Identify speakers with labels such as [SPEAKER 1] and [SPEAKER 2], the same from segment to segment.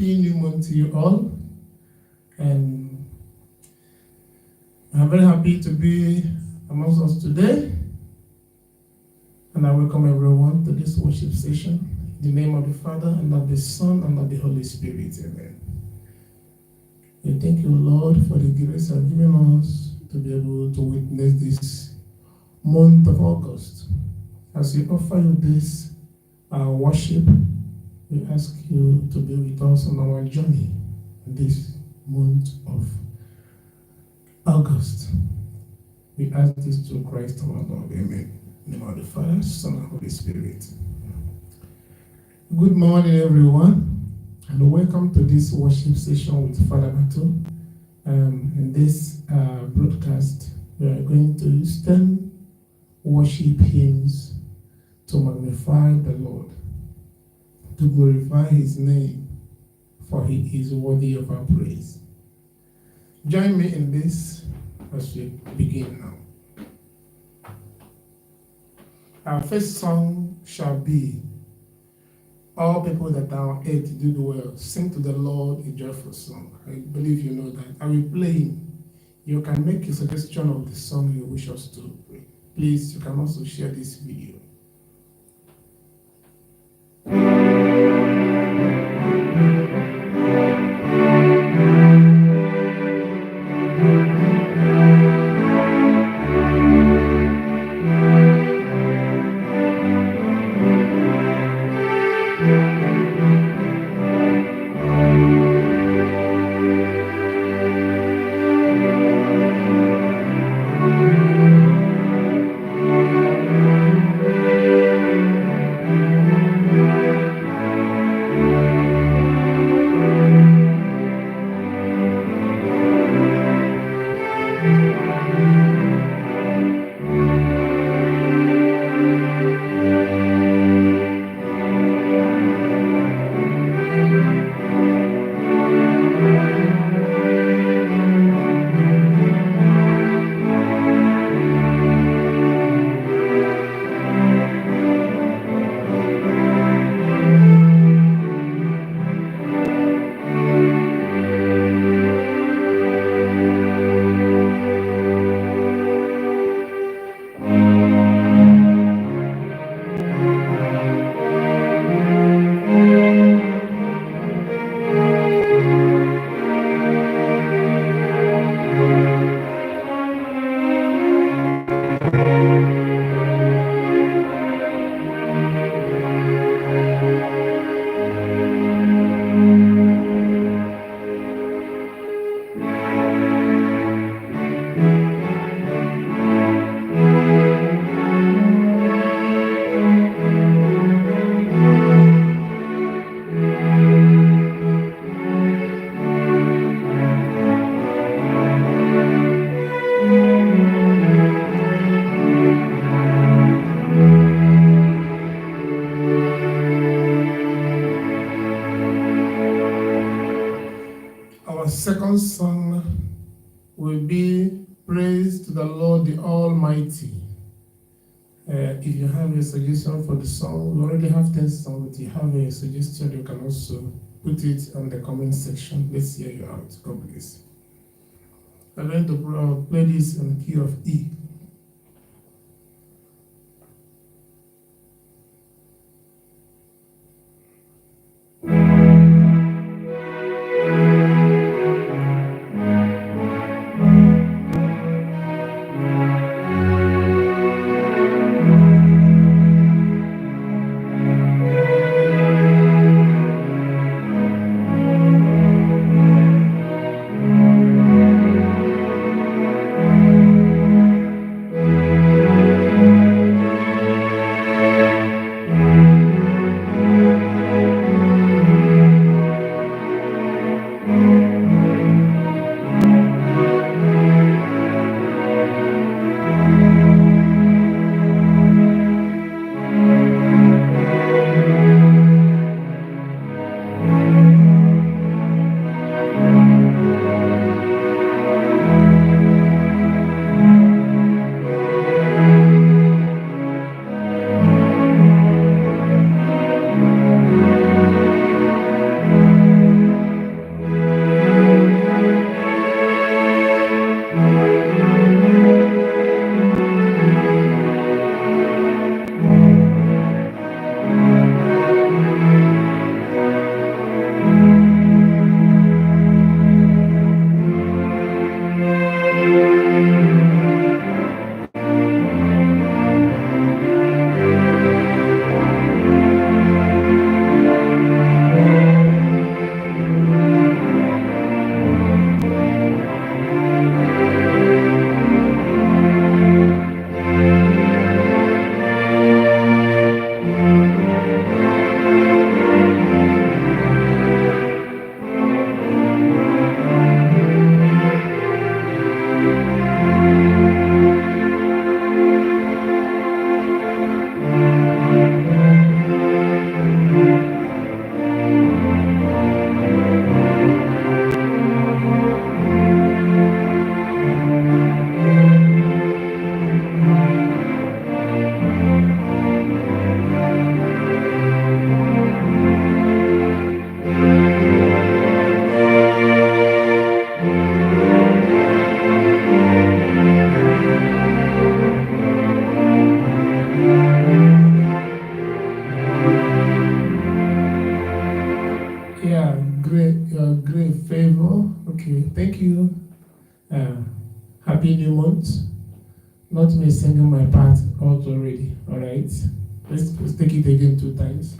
[SPEAKER 1] happy new month to you all. And I'm very happy to be amongst us today. And I welcome everyone to this worship session. In the name of the Father, and of the Son, and of the Holy Spirit. Amen. We thank you, Lord, for the grace you have given us to be able to witness this month of August. As we offer you this worship, we ask you to be with us on our journey this month of August. We ask this through Christ our Lord. Amen. In the name of the Father, Son, and Holy Spirit. Good morning, everyone, and welcome to this worship session with FadaBarto. In this broadcast, we are going to stand worship hymns to magnify the Lord, to glorify his name, for he is worthy of our praise. Join me in this as we begin now. Our first song shall be, all people that are on earth do well, sing to the Lord a joyful song. I believe you know that. I will play it. You can make a suggestion of the song you wish us to play. Please, you can also share this video. Second song will be Praise to the Lord the Almighty. If you have a suggestion for the song, we already have 10 songs. If you have a suggestion, you can also put it on the comment section. Let's hear you out. God bless. I'm going to play this in the key of E. Yeah, great favor. Okay, thank you. Happy new month. Not me singing my part out already. All right, let's take it again 2 times.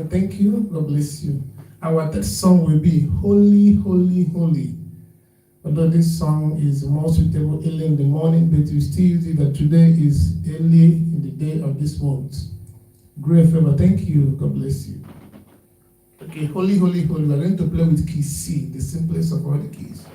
[SPEAKER 1] Thank you. God bless you. Our third song will be Holy, Holy, Holy. Although this song is more suitable early in the morning, but you still use it that today is early in the day of this month. Great favor. Thank you. God bless you. Okay, Holy, Holy, Holy. We're going to play with key C, the simplest of all the keys.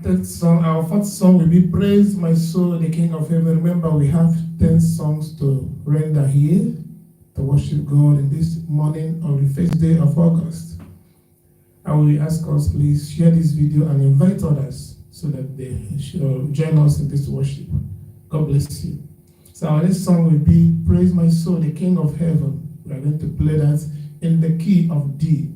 [SPEAKER 1] third song, our fourth song will be Praise My Soul, the King of Heaven. Remember, we have 10 songs to render here to worship God in this morning of the first day of August. I will ask us, please share this video and invite others so that they should join us in this worship. God bless you. So our next song will be Praise My Soul, the King of Heaven. We are going to play that in the key of D.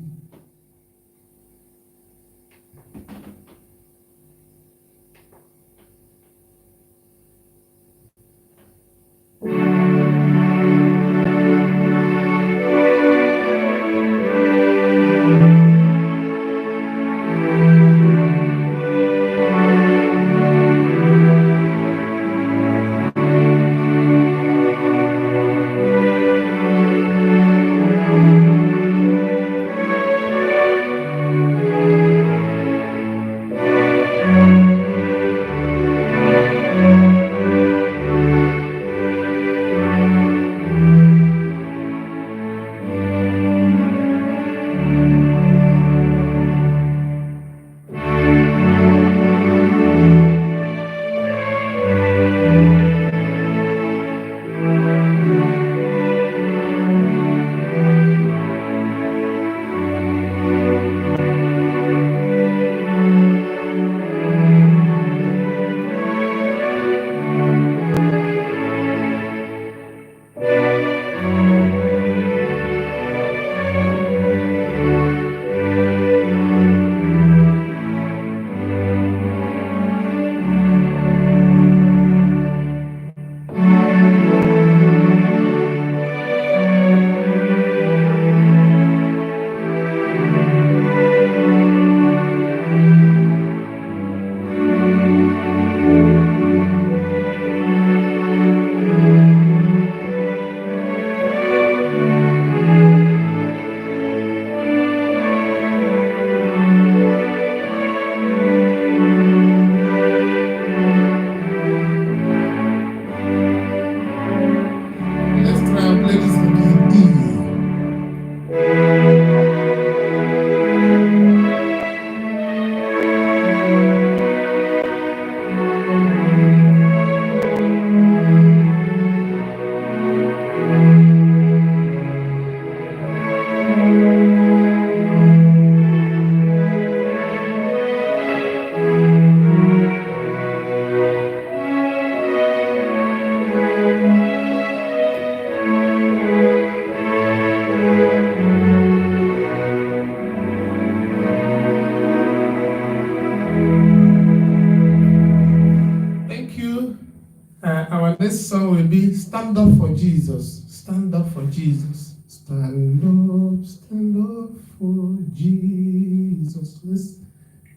[SPEAKER 1] Our next song will be Stand Up for Jesus. Stand up for Jesus. Stand up for Jesus. Let's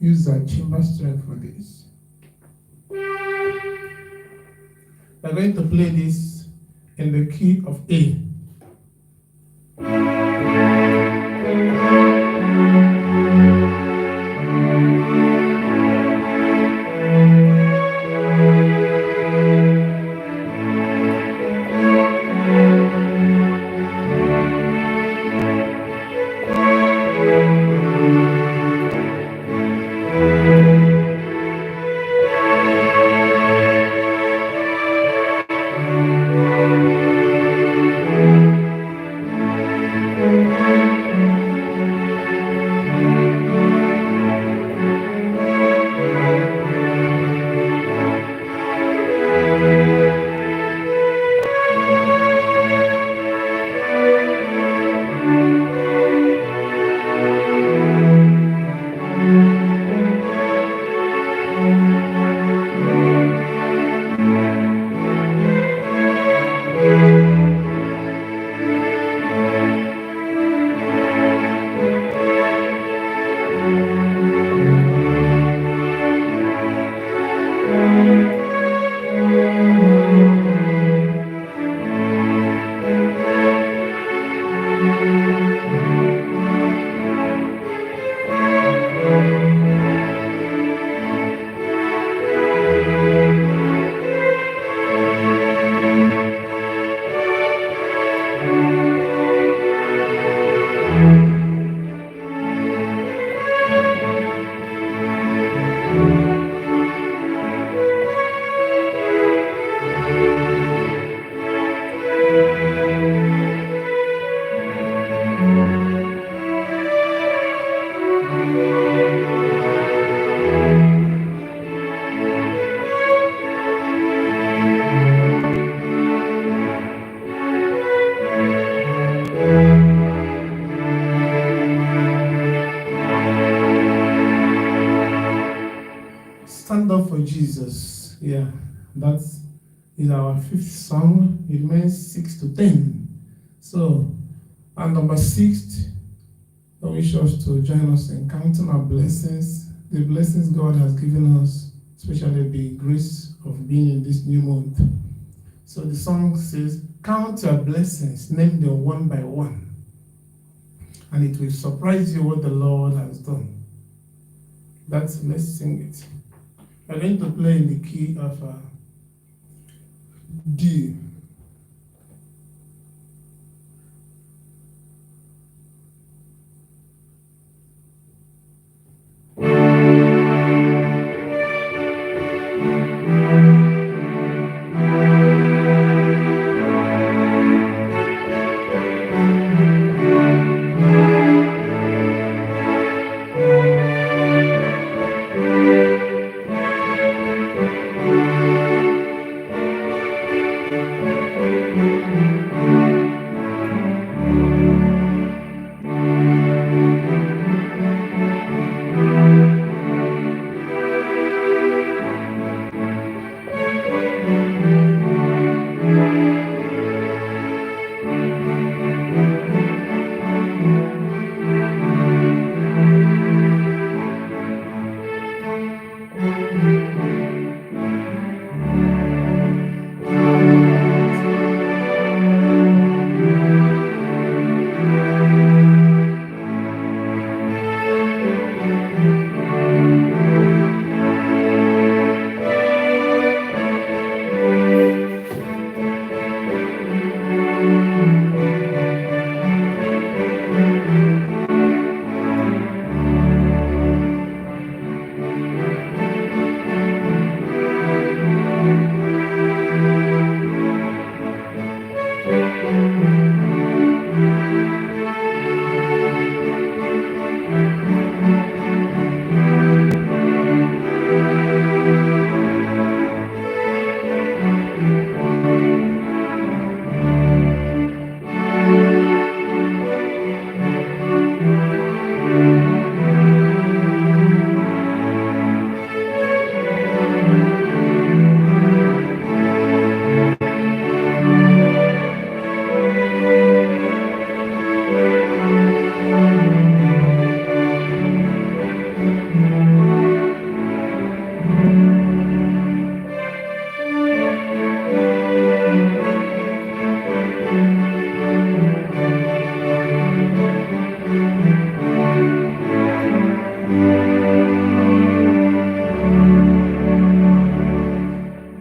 [SPEAKER 1] use our chamber strength for this. We're going to play this in the key of A. for Jesus. Yeah, that is our fifth song. It remains 6 to 10. So, and number 6, I wish us to join us in counting our blessings, the blessings God has given us, especially the grace of being in this new month. So the song says, count your blessings, name them one by one, and it will surprise you what the Lord has done. Let's sing it. We're going to play in the key of D.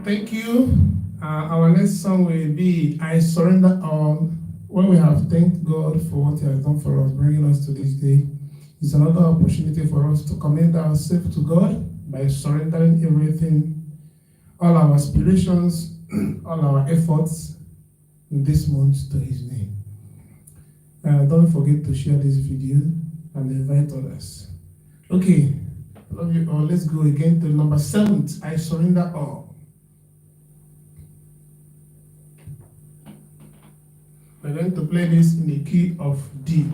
[SPEAKER 1] Thank you. Our next song will be I Surrender All. When we have thanked God for what He has done for us, bringing us to this day, it's another opportunity for us to commend ourselves to God by surrendering everything, all our aspirations, all our efforts in this month to His name. Don't forget to share this video and invite others. Okay, love you all. Let's go again to number 7. I surrender all. We're going to play this in the key of D.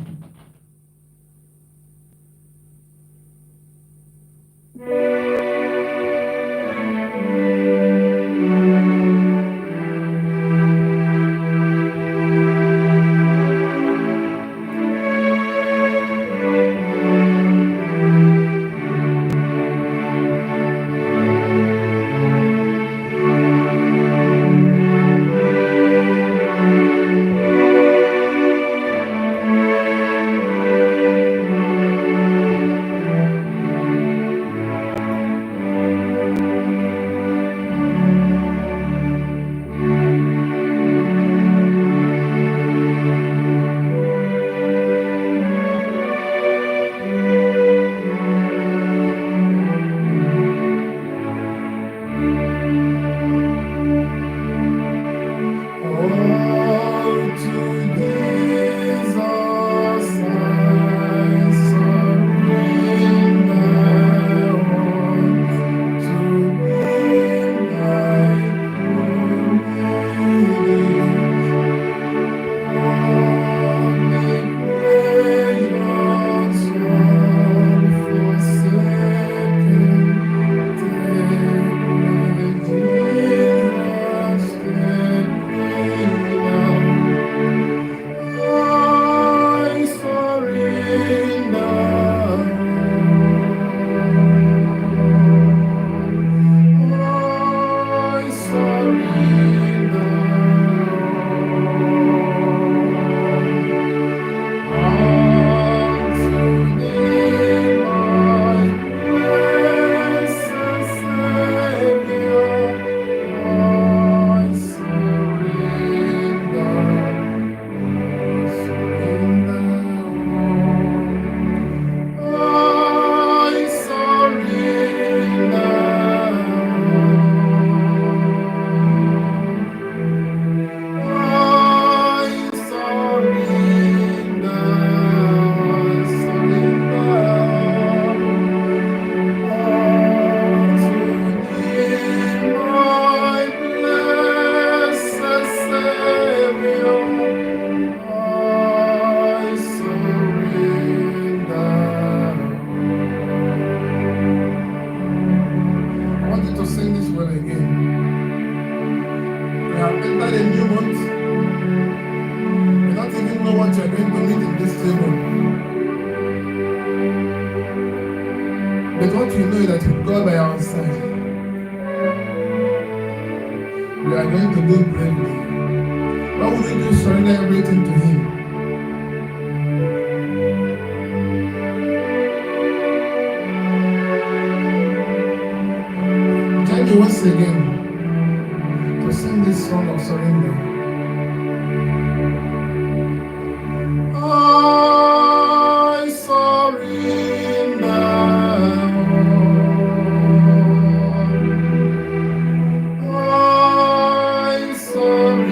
[SPEAKER 1] But what we know is that with God by our side, we are going to go bravely. What would we do? Surrender everything to Him. Join me once again to sing this song of surrender. I surrender. I surrender.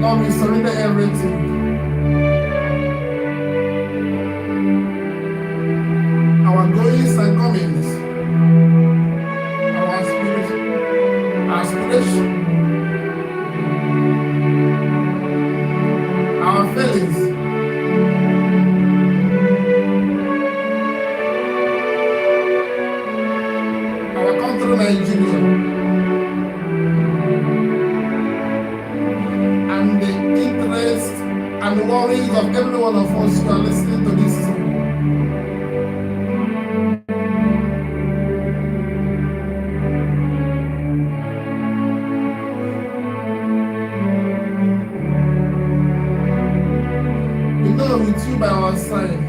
[SPEAKER 1] Lord, we surrender everything. Our goings and comings, our aspiration, our feelings, our country, Nigeria, and the interest and the worries of every one of us who are listening to this song. We know with you by our side,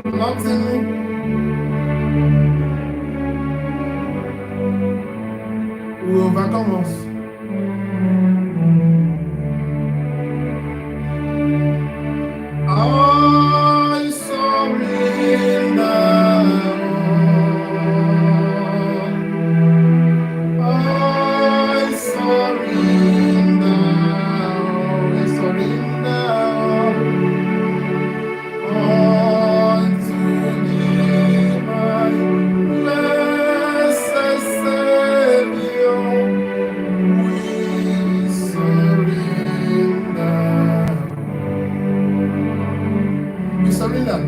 [SPEAKER 1] nothing will overcome us. I surrender. I surrender. I surrender unto Thee, my blessed Savior. We surrender. We surrender. We surrender.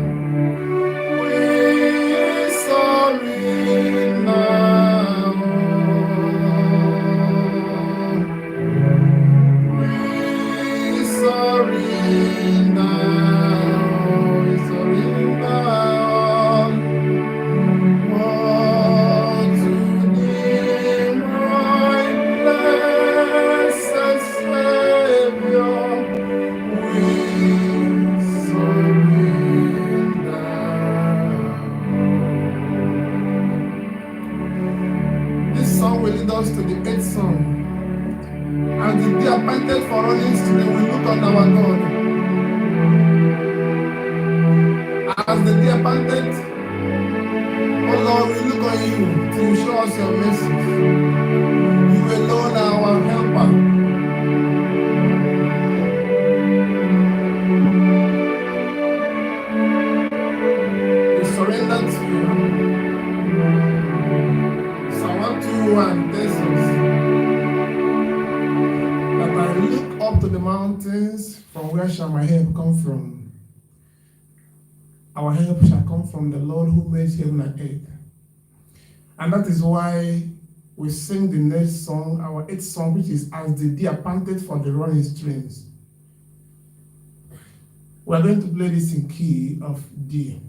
[SPEAKER 1] We surrender. We surrender. Unto Thee, my blessed Savior. We surrender. This song will lead us to the eighth song. As the day appointed for running today, we look on our God. As the day appointed, oh Lord, we look on you to show us your mercy. You alone are our helper. We surrender to you. Psalm 121 tells us that I look up to the mountains, from where shall my help come from? Our help shall come from the Lord who made heaven and earth. And that is why we sing the next song, our eighth song, which is As the Deer Panted for the Running Streams. We are going to play this in key of D.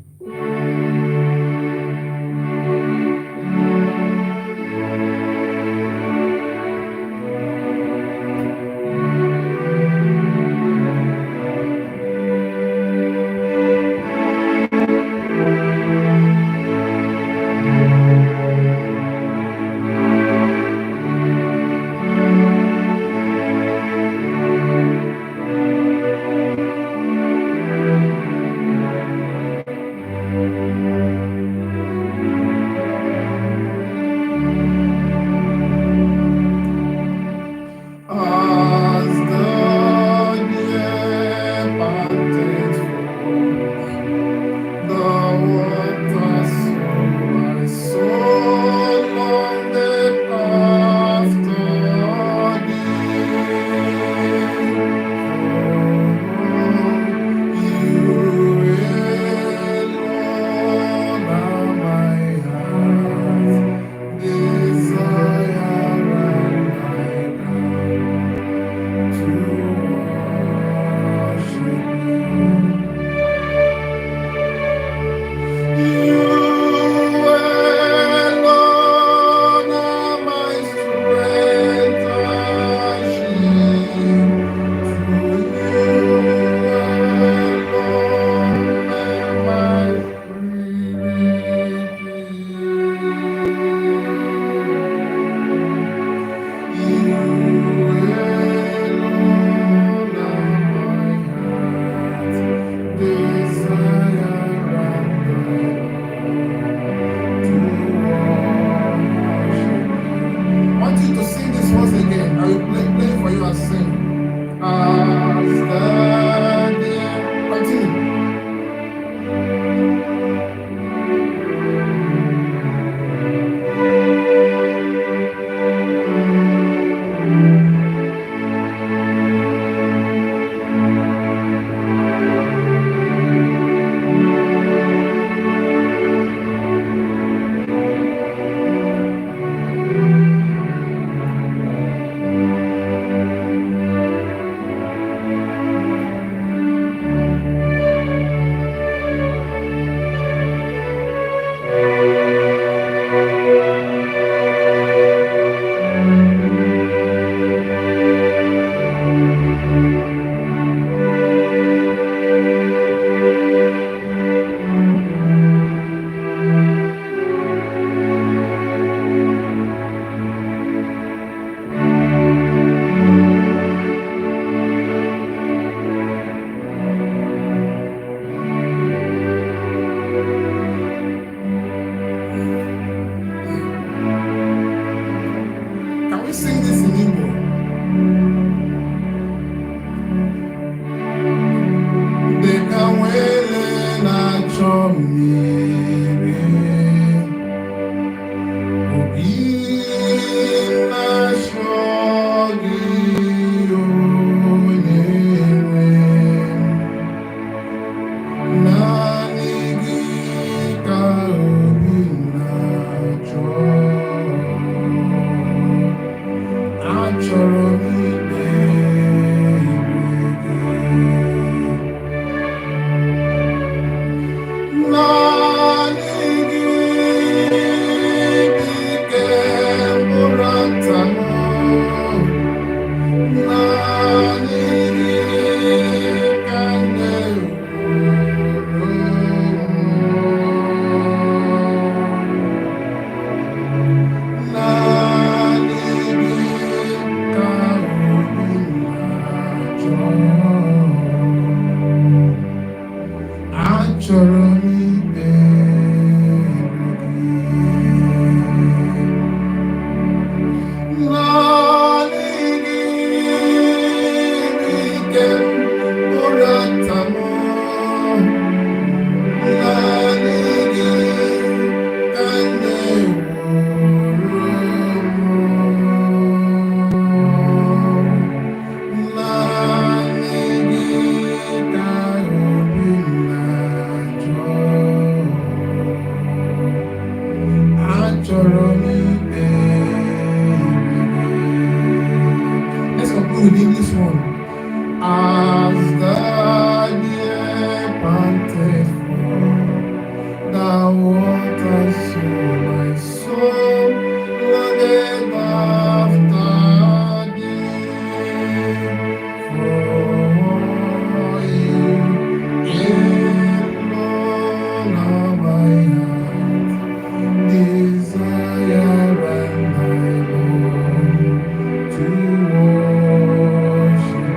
[SPEAKER 1] sing. I will play for you and sing. As the deer. Continue. Can we sing this in Igbo? Deka wele na-achọ mmiri, obi na-achọ gị onye nwe, naanị gị ka obi na-achọ. Achọrọ m ikpe gị. Naanị gị dike mkpụrụ nta m. Naanị gị ka na-ewuru m. Naanị gị ka obi na-achọ. Achọrọ m ikpe gị. Naanị gị ike mkpụrụ nta m. Naanị gị ka na-ewuru m. Naanị gị ka obi na-achọ. Achọrọ m ikpe gị. Let's conclude with the English one. As the deer panted for the water, so my soul longeth after thee. For you alone are my heart desire, and I long to worship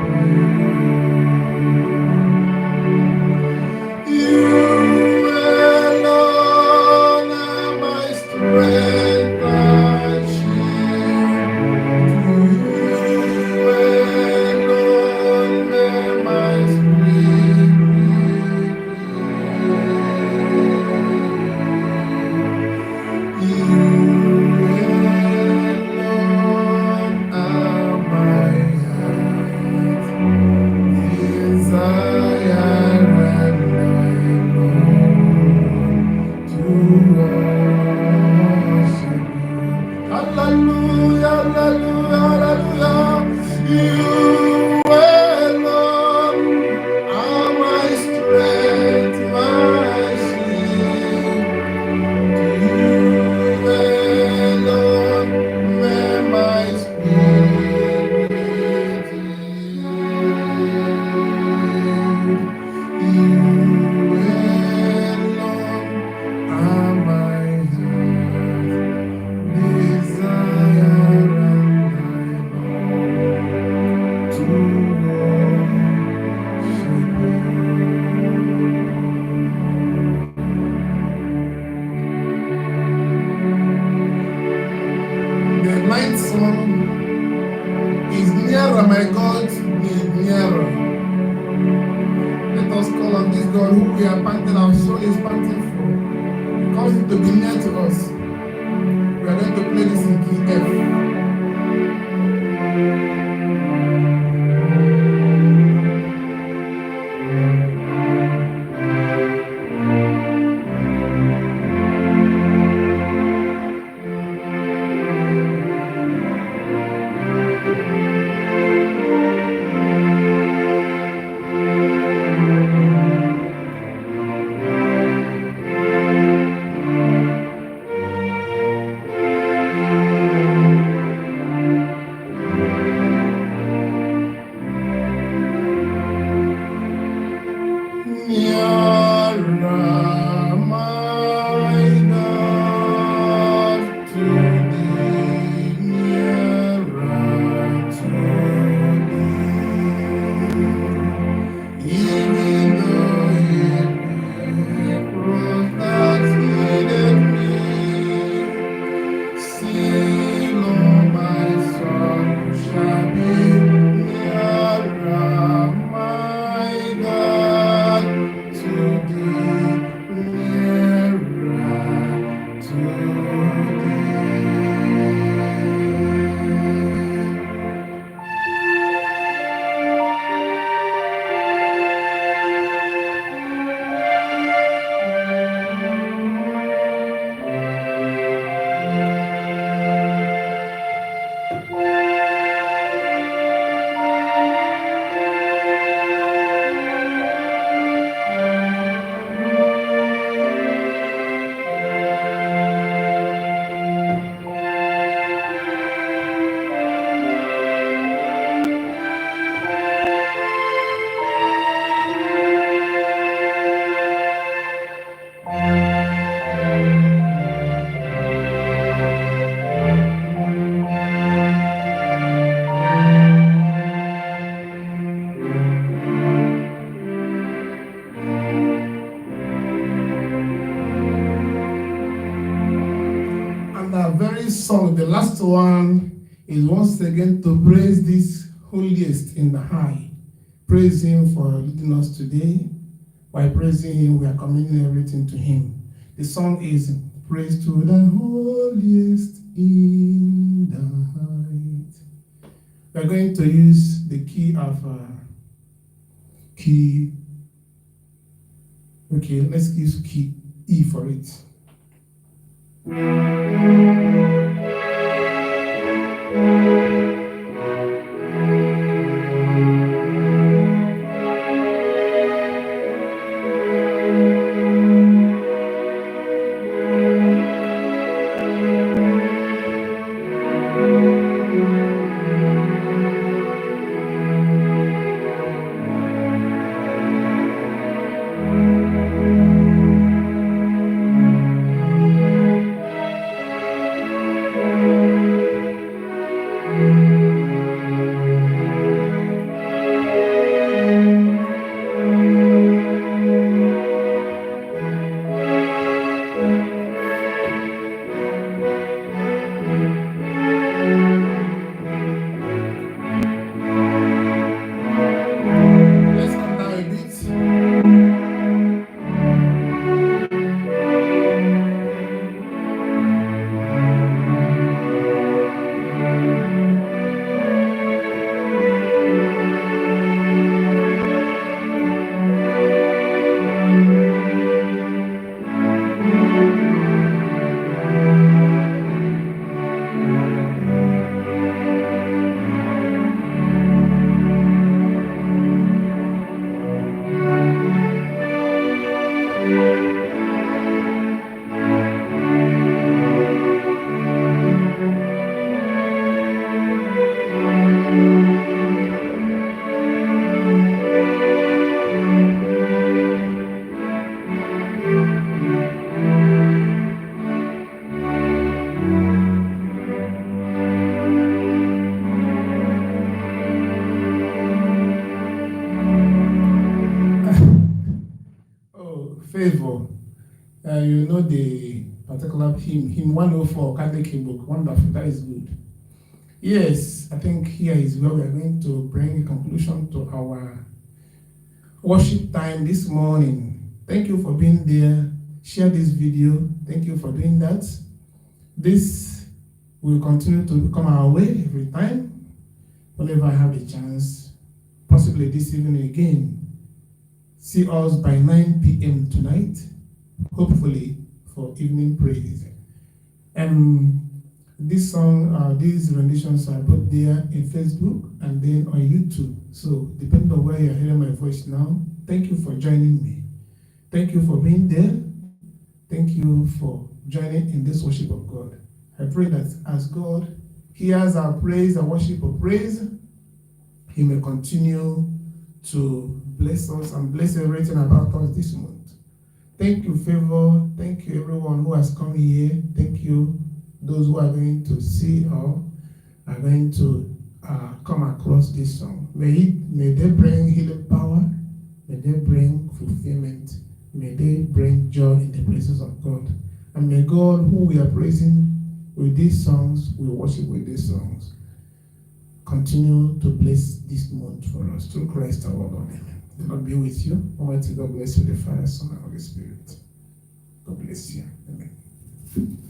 [SPEAKER 1] and my God be nearer. Let us call on this God who we are panting, our soul is panting for. He calls him to be near to us. We are going to play this in key F. Song, the last one, is once again to praise this holiest in the high. Praise him for leading us today. By praising him, we are commending everything to him. The song is Praise to the holiest in the height. We are going to use the key of okay, let's use key E for it. Favor. You know the particular hymn 104, Catholic hymn book. Wonderful, that is good. Yes, I think here is where we are going to bring a conclusion to our worship time this morning. Thank you for being there. Share this video. Thank you for doing that. This will continue to come our way every time, whenever I have a chance, possibly this evening again. See us by 9 p.m. tonight, hopefully for evening praise. This song, these renditions are put there in Facebook and then on YouTube. So depending on where you're hearing my voice now, thank you for joining me. Thank you for being there. Thank you for joining in this worship of God. I pray that as God hears our praise, our worship of praise, He may continue to bless us and bless everything about us this month. Thank you, Favor. Thank you, everyone who has come here. Thank you, those who are going to see or are going to come across this song. May they bring healing power. May they bring fulfillment. May they bring joy in the presence of God. And may God, who we are praising with these songs, we worship with these songs, continue to bless this month for us through Christ our Lord. Amen. The Lord be with you. Almighty God bless you, the Father, Son, and Holy Spirit. God bless you. Amen.